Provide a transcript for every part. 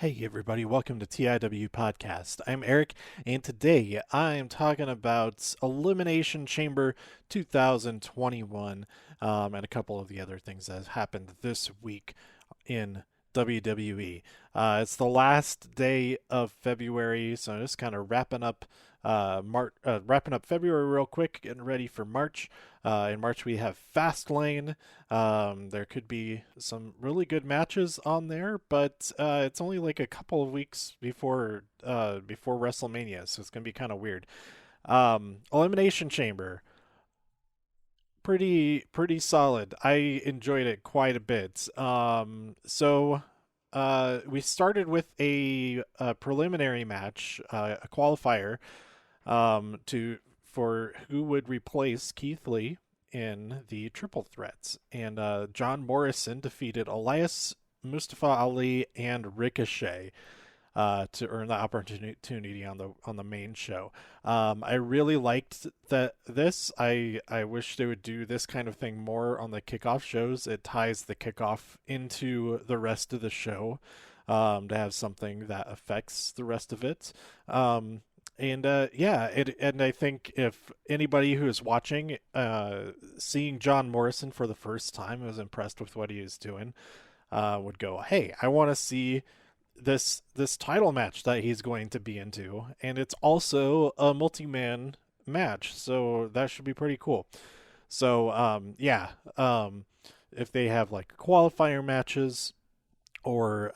Hey everybody, welcome to TIW Podcast. I'm Eric, and today I'm talking about Elimination Chamber 2021 and a couple of the other things that have happened this week in WWE. It's the last day of February, so I'm just kind of wrapping up February real quick, getting ready for March. In March we have Fastlane. There could be some really good matches on there, but it's only like a couple of weeks before WrestleMania, so it's gonna be kind of weird. Elimination Chamber, pretty solid. I enjoyed it quite a bit. We started with a preliminary match, a qualifier, to for who would replace Keith Lee in the triple threats, and John Morrison defeated Elias, Mustafa Ali, and Ricochet to earn the opportunity on the main show. I really liked this. I wish they would do this kind of thing more on the kickoff shows. It ties the kickoff into the rest of the show, to have something that affects the rest of it. And I think if anybody who is watching, seeing John Morrison for the first time, who was impressed with what he was doing, would go, "Hey, I want to see this title match that he's going to be into," and it's also a multi-man match, so that should be pretty cool. So if they have like qualifier matches or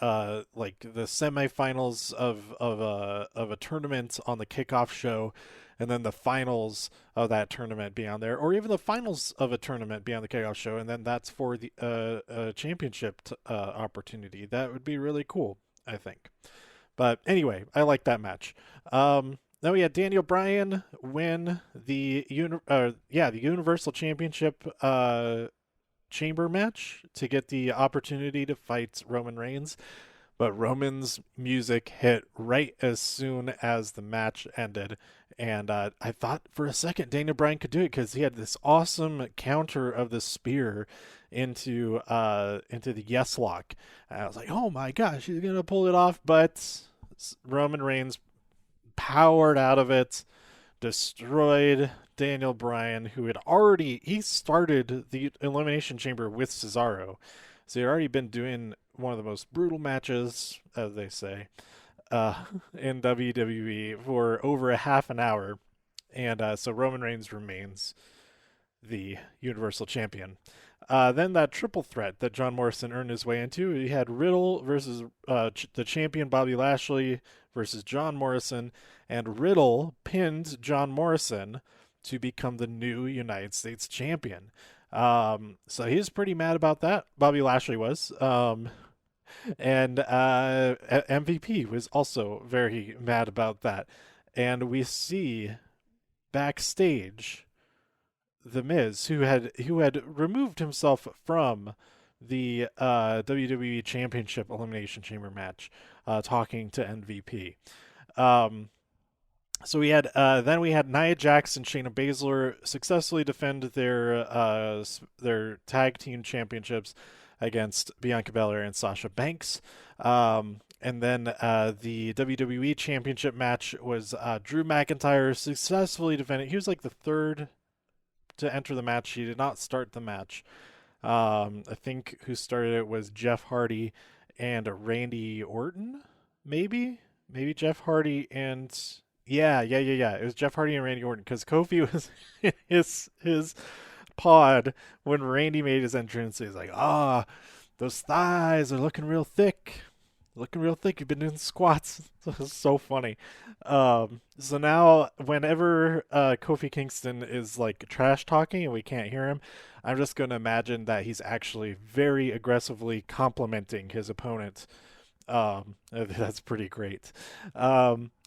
like the semifinals of a tournament on the kickoff show, and then the finals of that tournament be on there, or even the finals of a tournament be on the kickoff show, and then that's for the championship opportunity. That would be really cool, I think. But anyway, I like that match. Then we had Daniel Bryan win the Universal Championship chamber match to get the opportunity to fight Roman Reigns. But Roman's music hit right as soon as the match ended. And I thought for a second Daniel Bryan could do it because he had this awesome counter of the spear into the yes lock. And I was like, oh my gosh, he's going to pull it off. But Roman Reigns powered out of it, destroyed Daniel Bryan, who he started the Elimination Chamber with Cesaro. So he'd already been doing one of the most brutal matches, as they say, in WWE for over a half an hour. And so Roman Reigns remains the Universal Champion. Then that triple threat that John Morrison earned his way into, he had Riddle versus the champion Bobby Lashley versus John Morrison, and Riddle pinned John Morrison to become the new United States champion. So he was pretty mad about that. Bobby Lashley was. And MVP was also very mad about that. And we see backstage The Miz, who had removed himself from the WWE Championship Elimination Chamber match, talking to MVP. So we had Nia Jax and Shayna Baszler successfully defend their tag team championships against Bianca Belair and Sasha Banks. And then the WWE Championship match was Drew McIntyre successfully defending. He was like the third to enter the match. He did not start the match. I think who started it was Jeff Hardy and Randy Orton, maybe Jeff Hardy and yeah. It was Jeff Hardy and Randy Orton because Kofi was in his pod when Randy made his entrance. He's like, those thighs are looking real thick. You've been doing squats. It's so funny. So now whenever Kofi Kingston is like trash talking and we can't hear him, I'm just going to imagine that he's actually very aggressively complimenting his opponent. That's pretty great.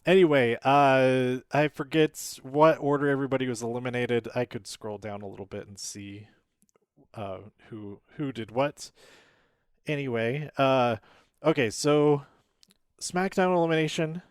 Anyway, I forget what order everybody was eliminated. I could scroll down a little bit and see who did what. Anyway, okay, so SmackDown elimination.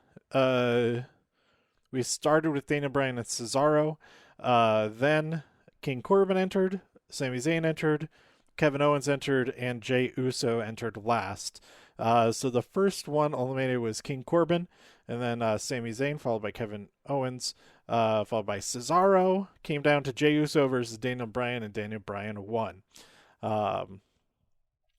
We started with Daniel Bryan and Cesaro. Then King Corbin entered, Sami Zayn entered, Kevin Owens entered, and Jey Uso entered last. So the first one eliminated was King Corbin, and then Sami Zayn, followed by Kevin Owens, followed by Cesaro. Came down to Jey Uso versus Daniel Bryan, and Daniel Bryan won. Um,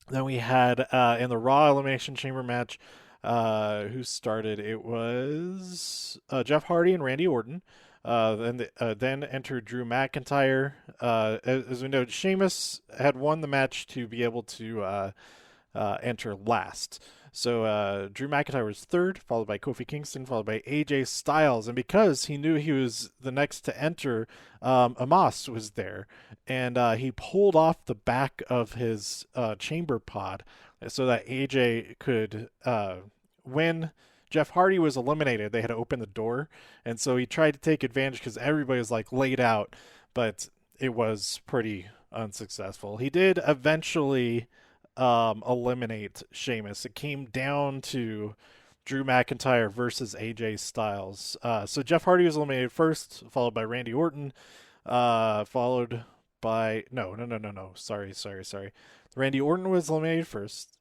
then we had in the Raw Elimination Chamber match, who started? It was Jeff Hardy and Randy Orton. Then entered Drew McIntyre. As we know, Sheamus had won the match to be able to enter last. So Drew McIntyre was third, followed by Kofi Kingston, followed by AJ Styles. And because he knew he was the next to enter, Amos was there. And he pulled off the back of his chamber pod so that AJ could win. Jeff Hardy was eliminated. They had to open the door. And so he tried to take advantage because everybody was like laid out, but it was pretty unsuccessful. He did eventually eliminate Sheamus. It came down to Drew McIntyre versus AJ Styles. So Jeff Hardy was eliminated first, followed by Randy Orton, followed by no. Sorry. Randy Orton was eliminated first,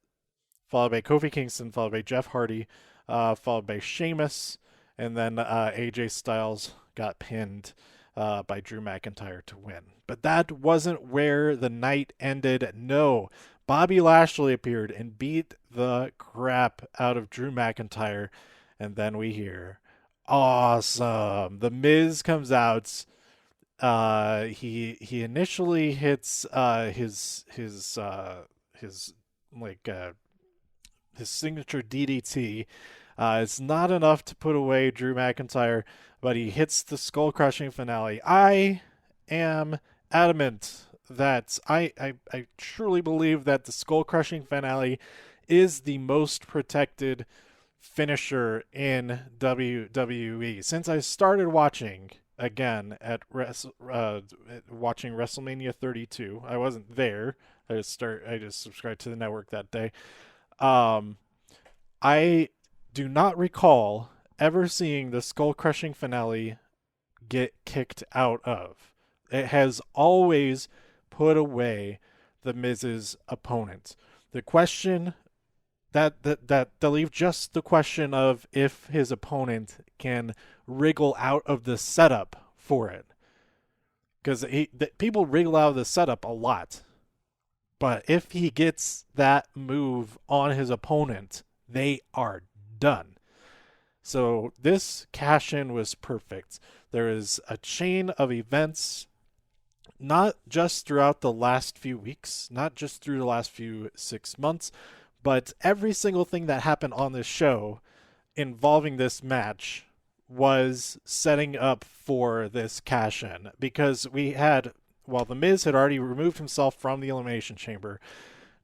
followed by Kofi Kingston, followed by Jeff Hardy, followed by Sheamus, and then AJ Styles got pinned by Drew McIntyre to win. But that wasn't where the night ended. No. Bobby Lashley appeared and beat the crap out of Drew McIntyre. And then we hear, awesome. The Miz comes out. He initially hits his signature DDT. It's not enough to put away Drew McIntyre, but he hits the skull crushing finale. I am adamant that I truly believe that the skull crushing finale is the most protected finisher in WWE. Since I started watching again at watching WrestleMania 32, I wasn't there. I just subscribed to the network that day. I do not recall ever seeing the skull crushing finale get kicked out of. It has always put away the Miz's opponent. The question that they'll leave just the question of if his opponent can wriggle out of the setup for it, because people wriggle out of the setup a lot. But if he gets that move on his opponent, they are done. So this cash-in was perfect. There is a chain of events, not just throughout the last few weeks, not just through the last few 6 months, but every single thing that happened on this show involving this match was setting up for this cash-in. Because while The Miz had already removed himself from the Elimination Chamber,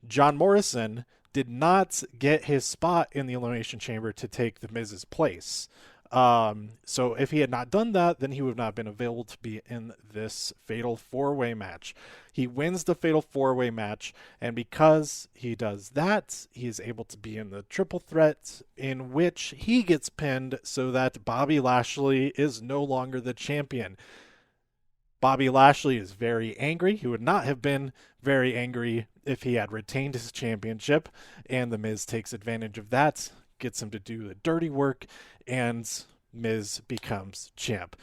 John Morrison did not get his spot in the Elimination Chamber to take The Miz's place. So if he had not done that, then he would not have been available to be in this Fatal 4-Way match. He wins the Fatal 4-Way match, and because he does that, he is able to be in the triple threat, in which he gets pinned so that Bobby Lashley is no longer the champion. Bobby Lashley is very angry. He would not have been very angry if he had retained his championship, and The Miz takes advantage of that, gets him to do the dirty work, and Miz becomes champ.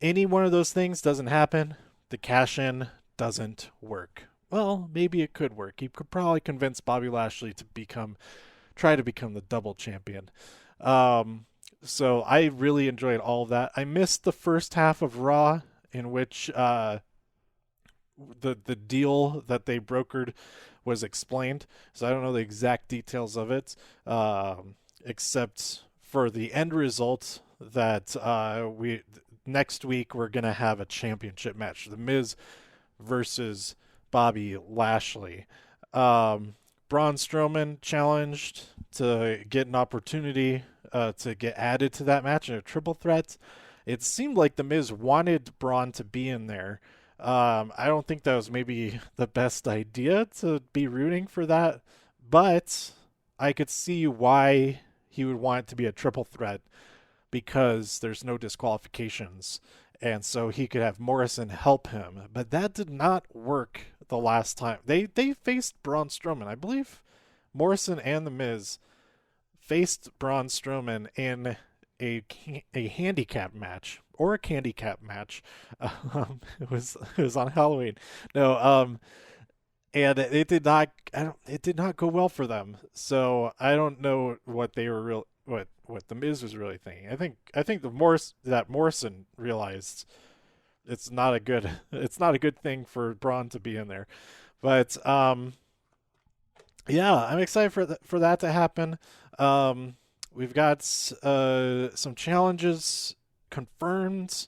Any one of those things doesn't happen, the cash-in doesn't work. Well, maybe it could work. He could probably convince Bobby Lashley to try to become the double champion. So I really enjoyed all of that. I missed the first half of Raw, in which the deal that they brokered was explained. So I don't know the exact details of it, except for the end result that next week we're gonna have a championship match: The Miz versus Bobby Lashley. Braun Strowman challenged to get an opportunity to get added to that match in a triple threat. It seemed like The Miz wanted Braun to be in there. I don't think that was maybe the best idea to be rooting for that, but I could see why he would want it to be a triple threat, because there's no disqualifications, and so he could have Morrison help him. But that did not work the last time. They faced Braun Strowman, I believe. Morrison and The Miz faced Braun Strowman in a handicap match or a candy cap match. It was on Halloween. No, and it did not. It did not go well for them. So I don't know what they were what the Miz was really thinking. I think that Morrison realized it's not a good thing for Braun to be in there. But yeah, I'm excited for that to happen. We've got some challenges confirmed.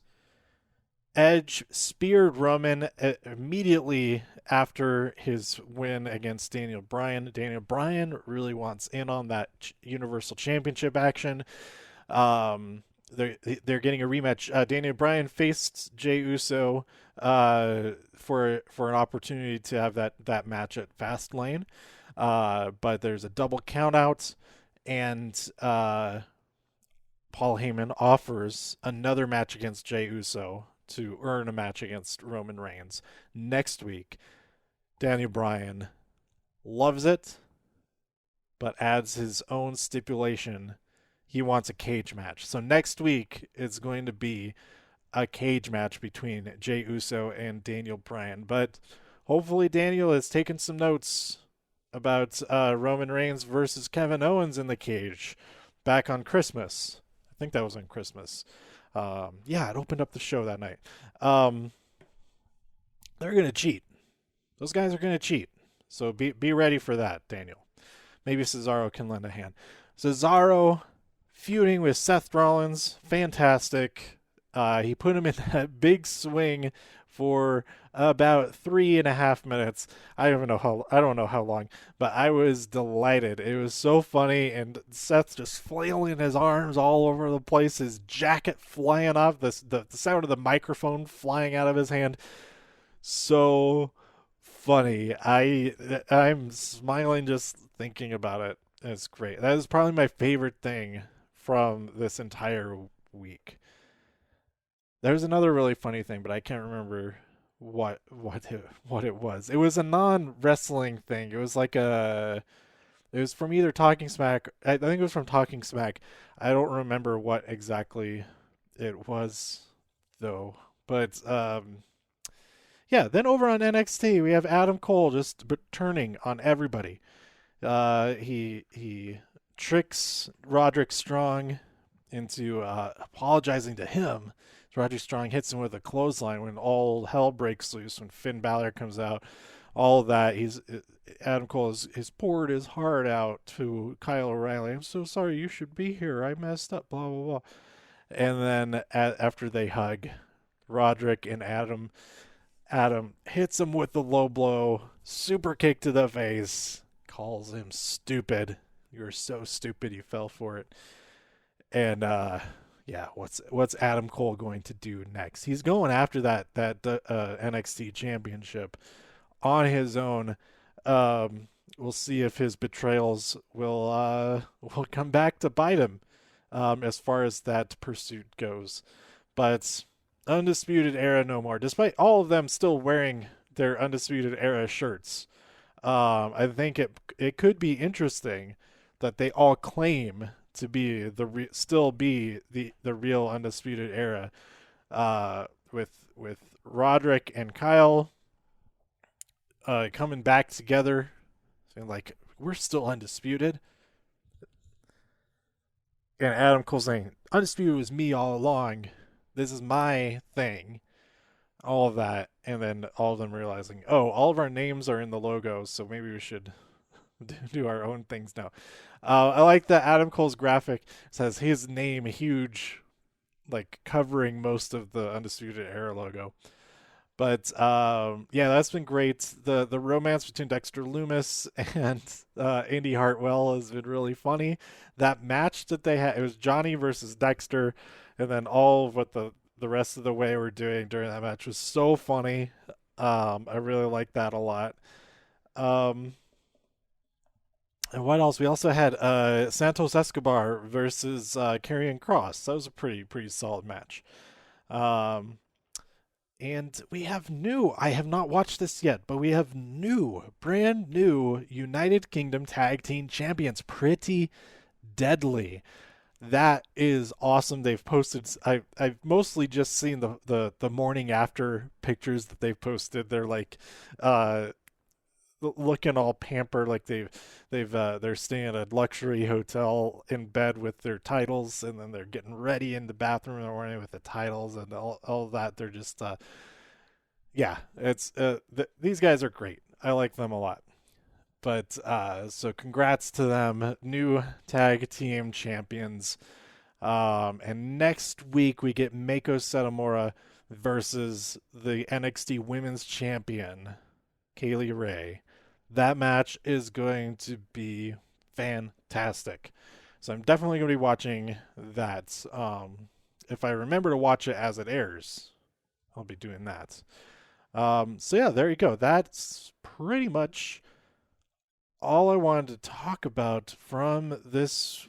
Edge speared Roman immediately after his win against Daniel Bryan. Daniel Bryan really wants in on that Universal Championship action. They're getting a rematch. Daniel Bryan faced Jey Uso for an opportunity to have that match at Fastlane, but there's a double countout, and Paul Heyman offers another match against Jey Uso to earn a match against Roman Reigns next week. Daniel Bryan loves it, but adds his own stipulation. He wants a cage match. So next week it's going to be a cage match between Jey Uso and Daniel Bryan. But hopefully Daniel has taken some notes about Roman Reigns versus Kevin Owens in the cage back on Christmas. I think that was on Christmas. Yeah, it opened up the show that night. They're going to cheat. Those guys are going to cheat. So be ready for that, Daniel. Maybe Cesaro can lend a hand. Cesaro feuding with Seth Rollins, fantastic. He put him in that big swing for about 3.5 minutes. I don't know how long, but I was delighted. It was so funny, and Seth just flailing his arms all over the place, his jacket flying off, the sound of the microphone flying out of his hand. So funny. I'm smiling just thinking about it. It's great. That is probably my favorite thing from this entire week. There's another really funny thing, but I can't remember what it was. It was a non-wrestling thing. It was from either Talking Smack. I think it was from Talking Smack. I don't remember what exactly it was though. But yeah, then over on NXT, we have Adam Cole just turning on everybody. He tricks Roderick Strong into apologizing to him. Roderick Strong hits him with a clothesline when all hell breaks loose, when Finn Balor comes out. All of that. Adam Cole has poured his heart out to Kyle O'Reilly. I'm so sorry, you should be here. I messed up, blah, blah, blah. And then after they hug, Roderick and Adam hits him with the low blow, super kick to the face, calls him stupid. You're so stupid, you fell for it. And yeah, what's Adam Cole going to do next? He's going after that NXT championship on his own. We'll see if his betrayals will come back to bite him as far as that pursuit goes. But Undisputed Era no more, despite all of them still wearing their Undisputed Era shirts. I think it could be interesting that they all claim to be still be the real Undisputed Era, with Roderick and Kyle coming back together, saying like, we're still undisputed, and Adam Cole saying undisputed was me all along. This is my thing. All of that, and then all of them realizing, oh, all of our names are in the logo, so maybe we should do our own things now. I like that Adam Cole's graphic says his name huge, like covering most of the Undisputed Era logo. But yeah, that's been great. The romance between Dexter Lumis and Indy Hartwell has been really funny. That match that they had, it was Johnny versus Dexter, and then all of what the rest of the way we're doing during that match was so funny. I really like that a lot. And what else? We also had Santos Escobar versus Karrion Kross. That was a pretty solid match. And we have new, I have not watched this yet, but we have brand new United Kingdom Tag Team Champions. Pretty deadly. That is awesome. They've posted. I've mostly just seen the morning after pictures that they've posted. They're like, uh, looking all pampered, like they're staying at a luxury hotel in bed with their titles, and then they're getting ready in the bathroom in the morning with the titles and all that. They're just, yeah, it's these guys are great. I like them a lot. But so congrats to them, new tag team champions. And next week we get Mako Satomura versus the NXT Women's Champion, Kaylee Ray. That match is going to be fantastic. So I'm definitely going to be watching that. If I remember to watch it as it airs, I'll be doing that. So yeah, there you go. That's pretty much all I wanted to talk about from this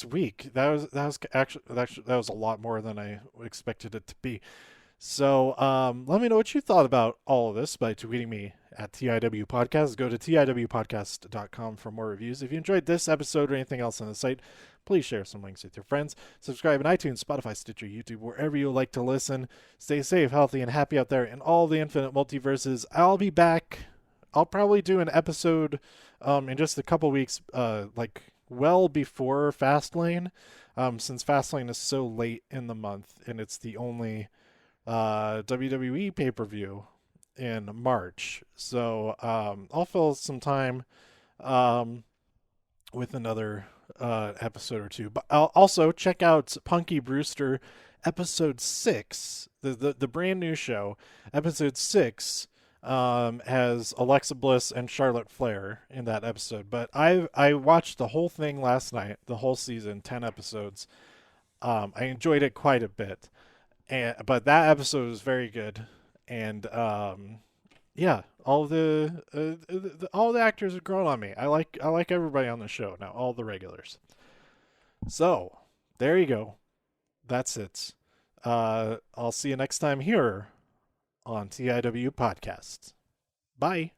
week. That was actually that was a lot more than I expected it to be. So let me know what you thought about all of this by tweeting me at TIW Podcast. Go to TIWpodcast.com for more reviews. If you enjoyed this episode or anything else on the site, please share some links with your friends. Subscribe on iTunes, Spotify, Stitcher, YouTube, wherever you like to listen. Stay safe, healthy, and happy out there in all the infinite multiverses. I'll be back. I'll probably do an episode in just a couple weeks, like well before Fastlane, since Fastlane is so late in the month and it's the only WWE pay-per-view in March. So I'll fill some time with another episode or two. But I'll also check out Punky Brewster episode 6, the brand new show. Episode 6 has Alexa Bliss and Charlotte Flair in that episode. But I watched the whole thing last night, the whole season, 10 episodes. I enjoyed it quite a bit. But that episode was very good, and yeah, all the actors have grown on me. I like everybody on the show now, all the regulars. So there you go. That's it. I'll see you next time here on TIW Podcast. Bye.